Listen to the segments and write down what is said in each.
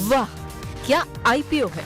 वाह, क्या आईपीओ है।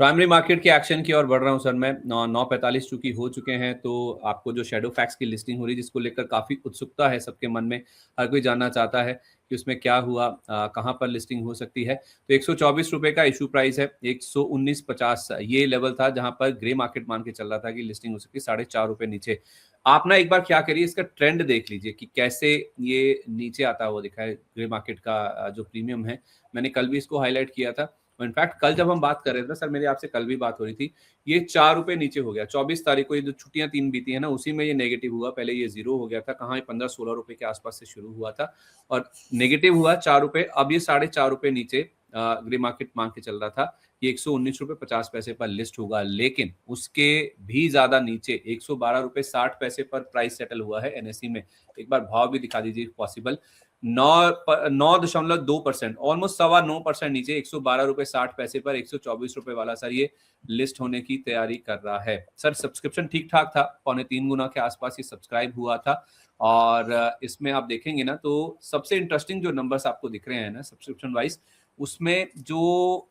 प्राइमरी मार्केट के एक्शन की ओर बढ़ रहा हूँ सर मैं। 9:45 चूंकि हो चुके हैं, तो आपको जो शैडो फैक्स की लिस्टिंग हो रही है, जिसको लेकर काफ़ी उत्सुकता है सबके मन में। हर कोई जानना चाहता है कि उसमें क्या हुआ, कहाँ पर लिस्टिंग हो सकती है। तो ₹124 का इशू प्राइस है। 119.50 ये लेवल था जहाँ पर ग्रे मार्केट मान के चल रहा था कि लिस्टिंग हो सकती है ₹4.5 नीचे। आप ना एक बार क्या करिए, इसका ट्रेंड देख लीजिए कि कैसे ये नीचे आता हुआ दिखा है ग्रे मार्केट का जो प्रीमियम है। मैंने कल भी इसको हाईलाइट किया था। इनफैक्ट कल जब हम बात कर रहे थे ना सर, मेरी आपसे कल भी बात हो रही थी, ये ₹4 नीचे हो गया। 24 तारीख को ये जो छुट्टियाँ 3 बीती है ना, उसी में ये नेगेटिव हुआ। पहले ये ज़ीरो हो गया था, कहाँ ये ₹15-16 के आसपास से शुरू हुआ था और नेगेटिव हुआ ₹4। अब ये ₹4.5 नीचे ग्रे मार्केट मांग के चल रहा था। ये ₹119.50 पर लिस्ट होगा, लेकिन उसके भी ज़्यादा नीचे ₹112.60 पर प्राइस सेटल हुआ है एनएसई में। एक बार भाव भी दिखा दीजिए पॉसिबल। 9.2%, ऑलमोस्ट 9.25% नीचे ₹112.60 पर ₹124 वाला सर ये लिस्ट होने की तैयारी कर रहा है। सर सब्सक्रिप्शन ठीक-ठाक था, पौने 3 गुना के आसपास ये सब्सक्राइब हुआ था और इसमें आप देखेंगे ना, तो सबसे इंटरेस्टिंग जो नंबर्स आपको दिख रहे हैं ना सब्सक्रिप्शन वाइज़, उसमें जो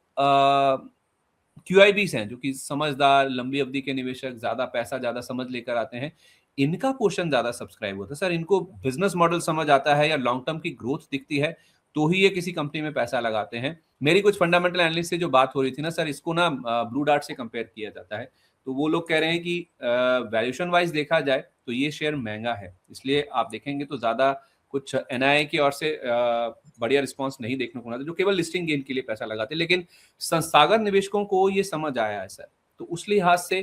क्यूआईबीज़ हैं, जो कि समझदार, लंबी अवधि के निवेशक, ज़्यादा पैसा, ज़्यादा समझ लेकर आते हैं, इनका पोर्शन ज़्यादा सब्सक्राइब होता है। सर, इनको बिज़नेस मॉडल समझ आता है या लॉन्ग टर्म की ग्रोथ दिखती है, तो ही ये किसी कंपनी में पैसा लगाते हैं। मेरी कुछ फंडामेंटल एनालिस्ट से जो बात हो रही थी ना सर, इसको ना ब्लू डार्ट से कंपेयर किया जाता है। तो वो लोग कह रहे हैं कि वैल्यूएशन वाइज़ देखा जाए, तो ये शेयर महँगा है। इसलिए आप देखेंगे तो ज़्यादा कुछ एनआईआई की ओर से बढ़िया रिस्पॉन्स नहीं देखने को मिला था, जो केवल लिस्टिंग गेन के लिए पैसा लगाते हैं। लेकिन संस्थागत निवेशकों को ये समझ आया है सर। तो उस लिहाज से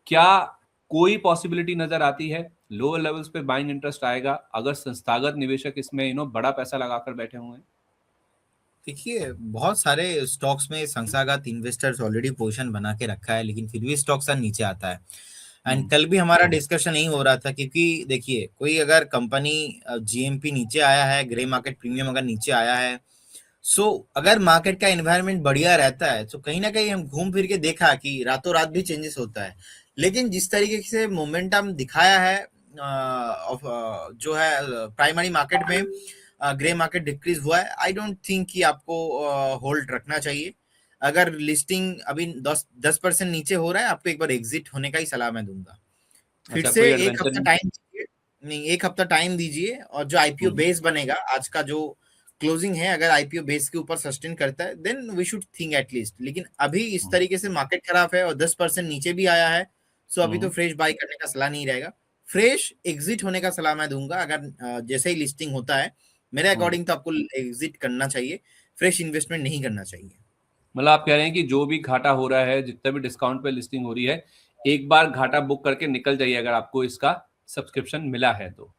क्या कोई पॉसिबिलिटी नज़र आती है, लोअर लेवल्स पे बाइंग इंटरेस्ट आएगा, अगर संस्थागत निवेशक इसमें बड़ा पैसा लगाकर बैठे हुए हैं? देखिए, बहुत सारे स्टॉक्स में संस्थागत इन्वेस्टर्स ऑलरेडी पोजीशन बना के रखा है, लेकिन फिर भी स्टॉक सर नीचे आता है। एंड कल भी हमारा डिस्कशन यही हो रहा था, क्योंकि देखिए, कोई अगर कंपनी जीएमपी नीचे आया है, ग्रे मार्केट प्रीमियम अगर नीचे आया है, सो अगर मार्केट का एनवायरनमेंट बढ़िया रहता है, तो कहीं ना कहीं हम घूम फिर के देखा कि रातों रात भी चेंजेस होता है। लेकिन जिस तरीके से मोमेंटम दिखाया है जो है प्राइमरी मार्केट में, ग्रे मार्केट डिक्रीज हुआ है, आई डोंट थिंक कि आपको होल्ड रखना चाहिए। अगर लिस्टिंग अभी 10% नीचे हो रहा है, आपको एक बार एग्जिट होने का ही सलाह मैं दूंगा। फिर अच्छा, से कोई एक एडवेंचर हफ्ता नहीं? टाइम दीजिए। नहीं, एक हफ्ता टाइम दीजिए, और जो आईपीओ हुँ, बेस बनेगा, आज का जो क्लोजिंग है, अगर आईपीओ बेस के ऊपर सस्टेन करता है, then we should think at least. लेकिन अभी इस हुँ, तरीके से मार्केट खराब है और 10% नीचे भी आया है, सो अभी तो हुँ, फ्रेश बाई करने का सलाह नहीं रहेगा। फ्रेश एग्जिट होने का सलाह मैं दूंगा। अगर जैसे ही लिस्टिंग होता है, मेरे हुँ। अकॉर्डिंग तो आपको एग्जिट करना चाहिए, फ्रेश इन्वेस्टमेंट नहीं करना चाहिए। मतलब आप कह रहे हैं कि जो भी घाटा हो रहा है, जितना भी डिस्काउंट पे लिस्टिंग हो रही है, एक बार घाटा बुक करके निकल जाइए अगर आपको इसका सब्सक्रिप्शन मिला है तो।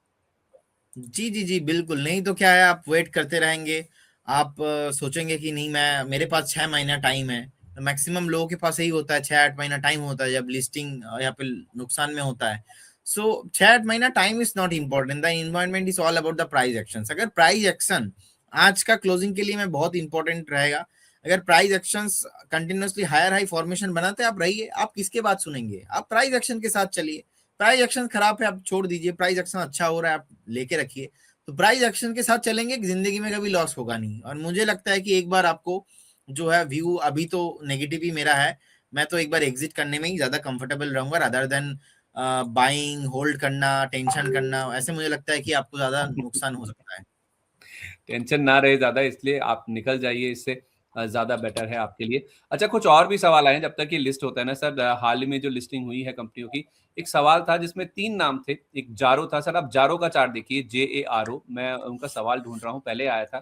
जी, जी, जी, बिल्कुल। नहीं तो क्या है, आप वेट करते रहेंगे। आप सोचेंगे कि नहीं, मैं मेरे पास 6 महीना टाइम है। मैक्सिमम लोगों के पास यही होता है, 6-8 महीना टाइम होता है जब लिस्टिंग या फिर नुकसान में होता है। सो 6-8 महीना time is not important, the environment is all about the price actions. अगर प्राइस एक्शन आज का क्लोजिंग के लिए में बहुत इंपॉर्टेंट रहेगा। अगर price actions continuously higher high formation बनाते हैं, आप रहिए, आप किसके बात सुनेंगे? आप प्राइस एक्शन के साथ चलिए। प्राइस एक्शन खराब है, आप छोड़ दीजिए। प्राइस एक्शन अच्छा हो रहा है, आप लेके रखिए। तो प्राइस एक्शन के साथ चलेंगे, जिंदगी में कभी लॉस होगा नहीं। और मुझे लगता है कि एक बार आपको जो है व्यू, अभी तो नेगेटिव ही मेरा है, मैं तो एक बार एग्जिट करने में ही ज्यादा कंफर्टेबल रहूंगा, रादर देन बाइंग, होल्ड करना, टेंशन करना। ऐसे मुझे लगता है कि आपको ज्यादा नुकसान हो सकता है। टेंशन ना रहे ज़्यादा, इसलिए आप निकल जाइए इससे, ज़्यादा बेटर है आपके लिए। अच्छा, कुछ और भी सवाल आए हैं जब तक ये लिस्ट होता है ना सर। हाल ही में जो लिस्टिंग हुई है कंपनियों की, एक सवाल था जिसमें 3 नाम थे। एक जारो था सर, आप जारो का चार्ट देखिए, JARO, मैं उनका सवाल ढूँढ रहा हूँ, पहले आया था।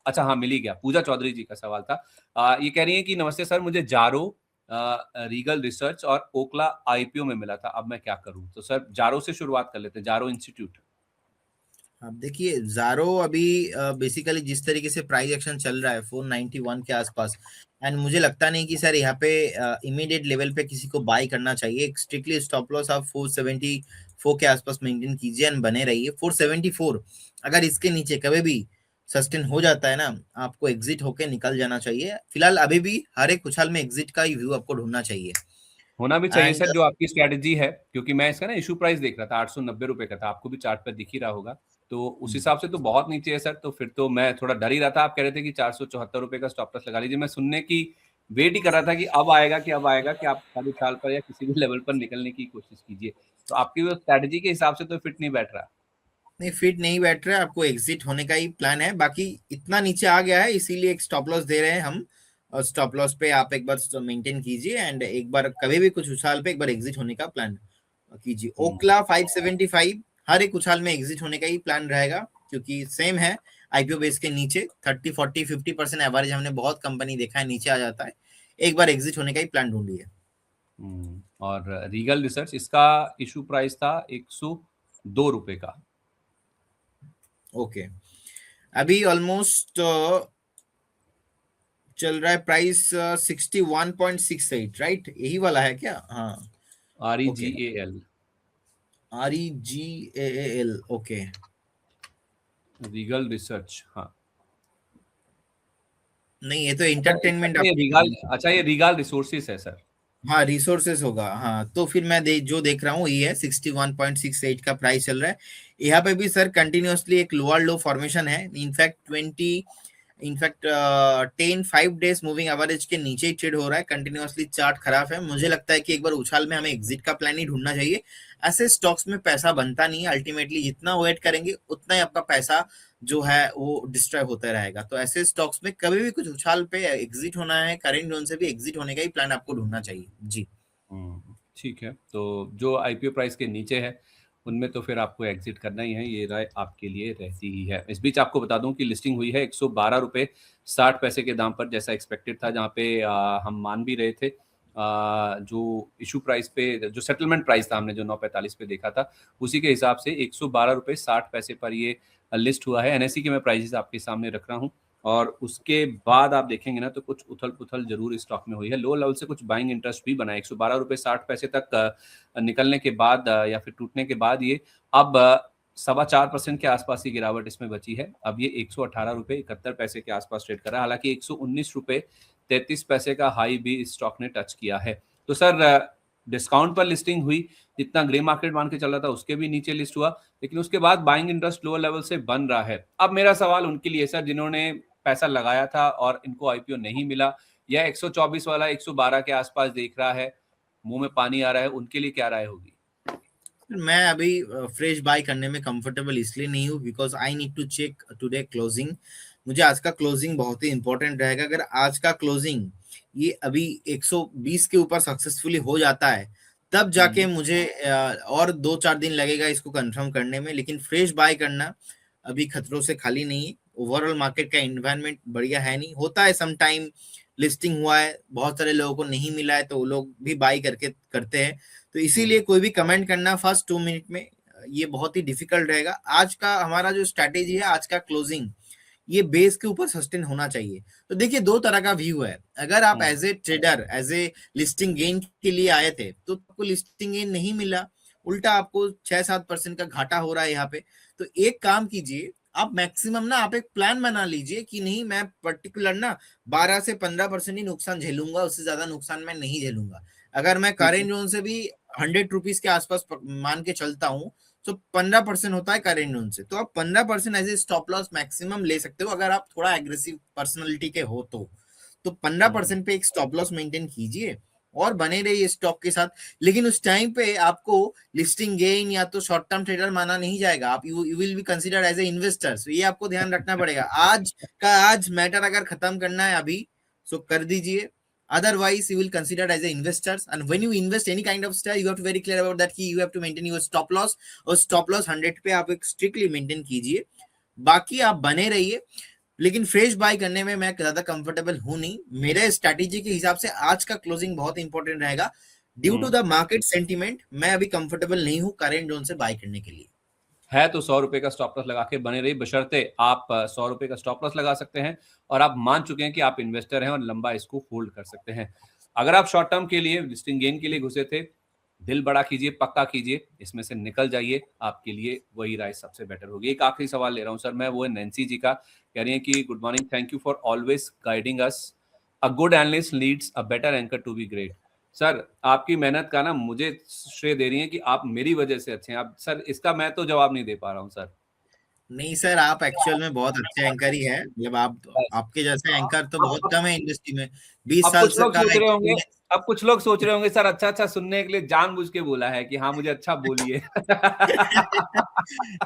अच्छा हाँ, मिल ही गया, पूजा चौधरी जी का सवाल था। ये कह रही हैं कि नमस्ते सर, मुझे जारो, रीगल रिसर्च और ओखला आईपीओ में मिला था, अब मैं क्या करूँ? तो सर जारो से शुरुआत कर लेते हैं, जारो इंस्टीट्यूट। अब देखिए, ज़ारो अभी बेसिकली जिस तरीके से प्राइस एक्शन चल रहा है 491 के आसपास, एंड मुझे लगता नहीं कि सर यहाँ पे इमीडिएट लेवल पे किसी को बाय करना चाहिए। स्ट्रिक्टली स्टॉप लॉस आप 474 के आसपास मेंटेन कीजिए एंड बने रहिए। 474 अगर इसके नीचे कभी भी सस्टेन हो जाता है ना, आपको एग्जिट होके निकल जाना चाहिए। फिलहाल अभी भी हर एक उछाल में एग्जिट का ही व्यू आपको ढूंढना चाहिए। होना भी चाहिए एंड सर, जो आपकी स्ट्रेटजी है, क्योंकि मैं इसका ना इशू प्राइस देख रहा था 890 रुपए का था, आपको भी चार्ट पर दिख ही रहा होगा, तो उस हिसाब से तो बहुत नीचे है सर। तो फिर तो मैं थोड़ा डर ही रहा था। आप कह रहे थे कि 474 रुपए का स्टॉप लॉस लगा लीजिए, मैं सुनने की वेट ही कर रहा था कि अब आएगा कि अब आएगा कि आप साढ़े चार पर या किसी भी लेवल पर निकलने की कोशिश कीजिए। तो आपकी वो स्ट्रेटजी के हिसाब से तो फिट नहीं बैठ रहा। नहीं, फिट नहीं बैठ रहा है, आपको एग्जिट होने का ही प्लान है। बाकी इतना नीचे आ गया है इसीलिए एक स्टॉप लॉस दे रहे हैं हम, और स्टॉप लॉस पे आप एक बार मेंटेन कीजिए एंड एक बार कभी भी कुछ उछाल पे एक बार एग्जिट होने का प्लान कीजिए। ओक्ला 575 हर एक उछाल में एग्जिट होने का ही प्लान रहेगा, क्योंकि सेम है आईपीओ बेस के नीचे 30 40 50% एवरेज हमने बहुत कंपनी देखा है नीचे आ जाता है, एक बार एग्जिट होने का ही प्लान ढूंढिए। और रीगल रिसर्च, इसका इशू प्राइस था 102 रुपए का। ओके, अभी ऑलमोस्ट चल रहा है प्राइस 61.68, राइट? यही वाला है क्या? हाँ, okay, REGAL, REGAL, okay. Regal research, हाँ। नहीं, ये तो अच्छा एंटरटेनमेंट अच्छा, ये रीगाल, अच्छा ये रीगाल रिसोर्सेस है सर। हाँ, रिसोर्सेस होगा। हाँ, तो फिर मैं जो देख रहा हूँ ये है 61.68 का प्राइस चल रहा है। यहाँ पे भी सर कंटिन्यूअसली एक लोअर लो फॉर्मेशन है। इनफैक्ट 10 5 डेज मूविंग एवरेज के नीचे ही ट्रेड हो रहा है कंटिन्यूअसली। चार्ट खराब है, मुझे लगता है कि एक बार उछाल में हमें एग्जिट का प्लान ही ढूंढना चाहिए। ऐसे स्टॉक्स में पैसा बनता नहीं है, अल्टीमेटली जितना वेट करेंगे उतना ही आपका पैसा जो है वो डिस्ट्रॉय होता रहेगा। तो ऐसे स्टॉक्स में कभी भी कुछ उछाल पे एग्जिट होना है, करेंट जोन से भी एग्जिट होने का ही प्लान आपको ढूंढना चाहिए जी। ठीक है, तो जो आईपीओ प्राइस के नीचे है उनमें तो फिर आपको एग्जिट करना ही है, ये राय आपके लिए रहती ही है। इस बीच आपको बता दूं कि लिस्टिंग हुई है 112 रुपए 60 पैसे के दाम पर, जैसा एक्सपेक्टेड था, जहां पे हम मान भी रहे थे। जो इशू प्राइस पे, जो सेटलमेंट प्राइस था हमने जो 945 पे देखा था, उसी के हिसाब से 112 रुपए 60 पैसे पर ये लिस्ट हुआ है। एनएससी के मैं प्राइसेस आपके सामने रख रहा हूँ, और उसके बाद आप देखेंगे ना तो कुछ उथल पुथल जरूर स्टॉक में हुई है। लो लेवल से कुछ बाइंग इंटरेस्ट भी बना है 112 रुपए 60 पैसे तक निकलने के बाद या फिर टूटने के बाद ये अब 4.25% के आसपास की गिरावट इसमें बची है। अब ये 118 रुपए 71 पैसे के आसपास ट्रेड कर रहा है, हालांकि 119 रुपए 33 पैसे का हाई भी इस स्टॉक ने टच किया है। तो सर डिस्काउंट पर लिस्टिंग हुई, जितना ग्रे मार्केट मान के चल रहा था उसके भी नीचे लिस्ट हुआ, लेकिन उसके बाद बाइंग इंटरेस्ट लोअर लेवल से बन रहा है। अब मेरा सवाल उनके लिए सर जिन्होंने पैसा लगाया था और इनको आईपीओ नहीं मिला, या 124 वाला 112 के आसपास देख रहा है, मुंह में पानी आ रहा है, उनके लिए क्या राय होगी? मैं अभी फ्रेश बाय करने में कंफर्टेबल इसलिए नहीं हूँ because I need to check today closing. मुझे आज का क्लोजिंग बहुत ही इंपॉर्टेंट रहेगा। अगर आज का क्लोजिंग ये अभी 120 के ऊपर सक्सेसफुली हो जाता है तब जाके मुझे और 2 4 दिन लगेगा इसको कंफर्म करने में, लेकिन फ्रेश बाय करना अभी खतरों से खाली नहीं है। ओवरऑल मार्केट का एनवायरनमेंट बढ़िया है नहीं, होता है सम टाइम लिस्टिंग हुआ है, बहुत सारे लोगों को नहीं मिला है तो वो लोग भी बाई करके करते हैं। तो इसीलिए कोई भी कमेंट करना फर्स्ट 2 मिनट में ये बहुत ही डिफिकल्ट रहेगा। आज का हमारा जो स्ट्रैटेजी है, आज का क्लोजिंग ये बेस के ऊपर सस्टेन होना चाहिए। तो देखिए, दो तरह का व्यू है। अगर आप as a trader, as a listing gain के लिए आए थे तो आपको लिस्टिंग गेन नहीं मिला, उल्टा आपको 6-7% का घाटा हो रहा है यहाँ पे। तो एक काम कीजिए, आप मैक्सिमम ना आप एक प्लान बना लीजिए कि नहीं मैं पर्टिकुलर ना 12 से 15% ही नुकसान झेलूंगा, उससे ज्यादा नुकसान मैं नहीं झेलूंगा। अगर मैं करेंट जोन से भी 100 रुपीज के आसपास मान के चलता हूँ तो 15% होता है करेंट जोन से, तो आप 15% as a stop loss maximum ले सकते हो अगर आप थोड़ा एग्रेसिव पर्सनैलिटी के हो तो 15% पे एक स्टॉप लॉस मेंटेन कीजिए और बने रहिए स्टॉक के साथ। लेकिन उस टाइम पे आपको लिस्टिंग गेन या तो शॉर्ट टर्म ट्रेडर माना नहीं जाएगा, आप you will be considered as a investor. ये आपको ध्यान रखना पड़ेगा। आज मैटर अगर खत्म करना है अभी सो कर दीजिए, otherwise you will consider as a investors, and when you invest any kind of style you have to very clear about that कि you have to maintain your stop loss, और stop loss 100 पे आप एक strictly maintain कीजिए। बाकी आप बने रहिए, लेकिन फ्रेश बाय करने में मैं ज्यादा कंफर्टेबल हूं नहीं। मेरे स्ट्रैटेजी के हिसाब से आज का क्लोजिंग बहुत इंपॉर्टेंट रहेगा। Due to the market sentiment मैं अभी कंफर्टेबल नहीं हूं करेंट जोन से बाय करने के लिए। है तो 100 रुपए का स्टॉप लॉस लगा के बने रही, बशर्ते आप 100 रुपए का स्टॉप लॉस लगा सकते हैं और आप मान चुके हैं कि आप इन्वेस्टर हैं और लंबा इसको होल्ड कर सकते हैं। अगर आप शॉर्ट टर्म के लिए लिस्टिंग गेन के लिए घुसे थे, दिल बड़ा कीजिए, पक्का कीजिए, इसमें से निकल जाइए, आपके लिए वही राय सबसे बेटर होगी। एक आखिरी सवाल ले रहा हूं सर मैं, वो है नैन्सी जी का। कह रही है कि good morning, thank you for always guiding us, a good analyst leads a better anchor to be great. Sir आपकी मेहनत का ना मुझे श्रेय दे रही हैं कि आप मेरी वजह से अच्छे हैं। आप सर इसका मैं तो जवाब नहीं दे पा रहा हूँ सर। नहीं सर, आप एक्चुअल में बहुत अच्छे एंकर ही है। मतलब आप, बस। आपके जैसे एंकर तो अब बहुत अब कम है इंडस्ट्री में। 20 अब साल कुछ से लोग का सोच रहे होंगे एक्सपीरियंस। अब कुछ लोग सोच रहे होंगे सर अच्छा सुनने के लिए जानबूझ के बोला है कि हाँ मुझे अच्छा बोलिए।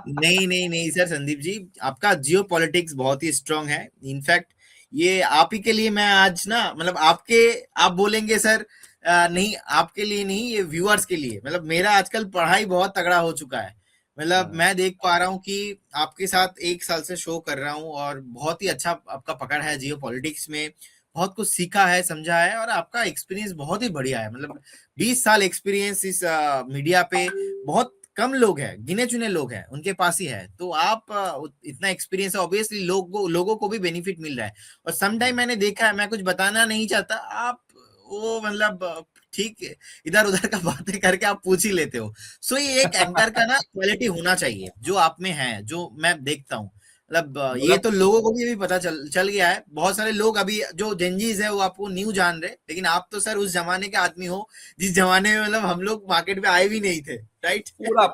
नहीं नहीं नहीं सर, संदीप जी आपका जियो पॉलिटिक्स बहुत ही स्ट्रांग है। इनफैक्ट ये आप ही के लिए मैं आज ना, मतलब आपके, आप बोलेंगे सर नहीं आपके लिए नहीं, ये व्यूअर्स के लिए। मतलब मेरा आजकल पढ़ाई बहुत तगड़ा हो चुका है। मतलब हाँ, मैं देख पा रहा हूँ कि आपके साथ 1 साल से शो कर रहा हूँ और बहुत ही अच्छा आपका पकड़ है जियो पॉलिटिक्स में। बहुत कुछ सीखा है, समझा है, और आपका एक्सपीरियंस बहुत ही बढ़िया है। मतलब 20 साल एक्सपीरियंस इस मीडिया पे बहुत कम लोग हैं, गिने चुने लोग हैं उनके पास ही है। तो आप इतना एक्सपीरियंस है, ऑब्वियसली लोगों को भी बेनिफिट मिल रहा है। और सम टाइम मैंने देखा है, मैं कुछ बताना नहीं चाहता, आप वो मतलब ठीक है, इधर उधर का बातें करके आप पूछ ही लेते हो। सो ये एक एंकर का ना क्वालिटी होना चाहिए जो आप में है, जो मैं देखता हूँ। मतलब ये मतलब तो लोगों को भी पता चल गया है। बहुत सारे लोग अभी जो जेनजीज है वो आपको न्यू जान रहे, लेकिन आप तो सर उस जमाने के आदमी हो जिस जमाने में मतलब हम लोग मार्केट में आए भी नहीं थे, राइट? पूरा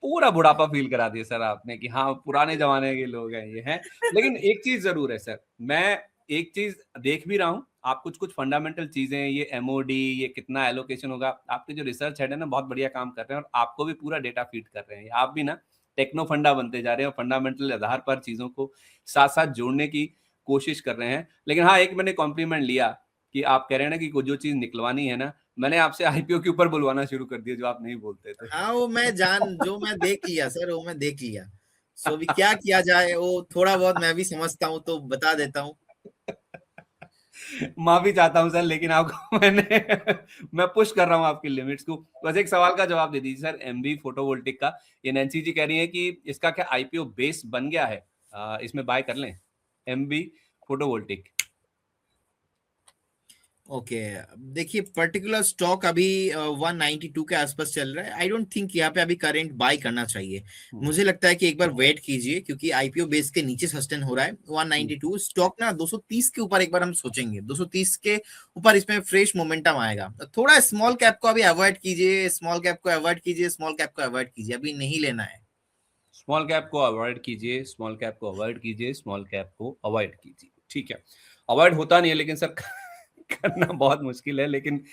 पूरा बुढ़ापा फील करा दिया सर आपने कि हाँ पुराने जमाने के लोग हैं ये हैं। लेकिन एक चीज जरूर है सर, मैं एक चीज देख भी रहा हूँ, आप कुछ कुछ फंडामेंटल चीजें, ये एमओडी, ये कितना एलोकेशन होगा, आपके जो रिसर्च हेड है ना बहुत बढ़िया काम कर रहे हैं और आपको भी पूरा डेटा फीड कर रहे हैं। आप भी ना टेक्नो फंडा बनते जा रहे हैं और फंडामेंटल आधार पर चीजों को साथ साथ जोड़ने की कोशिश कर रहे हैं। लेकिन हाँ एक मैंने कॉम्प्लीमेंट लिया कि आप कह रहे हैं ना कि जो चीज निकलवानी है ना, मैंने आपसे आईपीओ के ऊपर बुलवाना शुरू कर दिया जो आप नहीं बोलते थे। हाँ वो मैं जो मैं देख लिया सर, वो मैं देख लिया। सो अभी क्या किया जाए, वो थोड़ा बहुत मैं भी समझता हूँ तो बता देता हूँ। माफी चाहता हूं सर, लेकिन आपको मैं पुश कर रहा हूं आपकी लिमिट्स को। बस एक सवाल का जवाब दे दीजिए सर, एमबी फोटोवोल्टिक का, ये नैन्सी जी कह रही है कि इसका क्या आईपीओ बेस बन गया है, इसमें बाय कर लें एमबी फोटोवोल्टिक। ओके, देखिए पर्टिकुलर स्टॉक अभी 192 के आसपास चल रहा है। आई डोंट थिंक यहाँ पे अभी करंट बाय करना चाहिए। मुझे लगता है कि एक बार वेट कीजिए, क्योंकि आईपीओ बेस के नीचे सस्टेन हो रहा है 192 स्टॉक ना। 230 के ऊपर एक बार हम सोचेंगे, 230 के ऊपर इसमें फ्रेश मोमेंटम आएगा। तो थोड़ा स्मॉल कैप को अभी अवॉइड कीजिए, स्मॉल कैप को अवॉइड कीजिए, स्मॉल कैप को अवॉइड कीजिए, अभी नहीं लेना है। स्मॉल कैप को अवॉइड कीजिए, स्मॉल कैप को अवॉइड कीजिए, स्मॉल कैप को अवॉइड कीजिए, ठीक है। अवॉइड होता नहीं है लेकिन सर करना बहुत मुश्किल है, लेकिन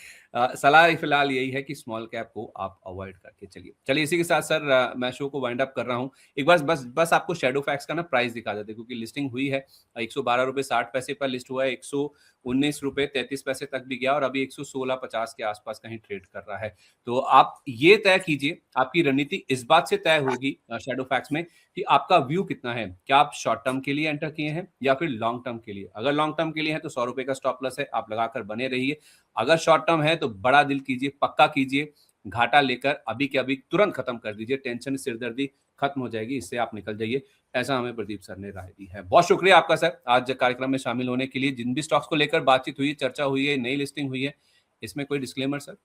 सलाह फिलहाल यही है कि स्मॉल कैप को आप अवॉइड करके चलिए। चलिए इसी के साथ सर मैं शो को वाइंड अप कर रहा हूँ। एक बार बस आपको शैडो फैक्स का ना प्राइस दिखा देते हैं, क्योंकि लिस्टिंग हुई है 112 रुपए 60 पैसे पर लिस्ट हुआ है, 119 रुपए 33 पैसे तक भी गया और अभी 116.50 के आसपास कहीं ट्रेड कर रहा है। तो आप ये तय कीजिए, आपकी रणनीति इस बात से तय होगी शैडो फैक्स में कि आपका व्यू कितना है। क्या आप शॉर्ट टर्म के लिए एंटर किए हैं या फिर लॉन्ग टर्म के लिए? अगर लॉन्ग टर्म के लिए है तो 100 रुपए का स्टॉप लॉस है, आप लगाकर बने रहिए। अगर शॉर्ट टर्म है तो बड़ा दिल कीजिए, पक्का कीजिए, घाटा लेकर अभी के अभी तुरंत खत्म कर दीजिए, टेंशन सिरदर्दी खत्म हो जाएगी, इससे आप निकल जाइए। ऐसा हमें प्रदीप सर ने राय दी है। बहुत शुक्रिया आपका सर आज कार्यक्रम में शामिल होने के लिए। जिन भी स्टॉक्स को लेकर बातचीत हुई, चर्चा हुई है, नई लिस्टिंग हुई है, इसमें कोई डिस्क्लेमर सर?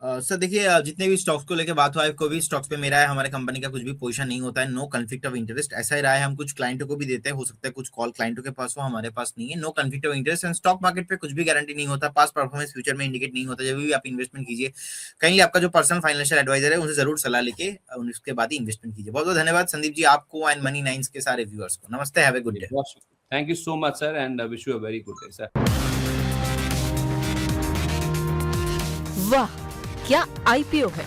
सर देखिए, जितने भी स्टॉक्स को लेकर बात हुआ है, कोई भी स्टॉक्स पे मेरा है, हमारे कंपनी का कुछ भी पोजीशन नहीं होता है। नो कॉन्फ्लिक्ट ऑफ इंटरेस्ट, ऐसा ही रहा है। हम कुछ क्लाइंटों को भी देते हैं, हो सकता है कुछ कॉल क्लाइंटों के पास हो, हमारे पास नहीं है। No conflict of interest. And stock market पे कुछ भी गारंटी नहीं होता, पास्ट परफॉर्मेंस फ्यूचर में इंडिकेट नहीं होता। जब भी आप इन्वेस्टमेंट कीजिए, कहीं आपका जो पर्सनल फाइनेंशियल एडवाइजर है उनसे जरूर सलाह लेके उसके बाद ही इन्वेस्टमेंट कीजिए। बहुत बहुत धन्यवाद संदीप जी आपको एंड मनी नाइन्स के सारे व्यूअर्स को। नमस्ते, हैव ए गुड डे। बहुत शुक्रिया, thank you so much sir and wish you a very good day sir. वाह, क्या आईपीओ है।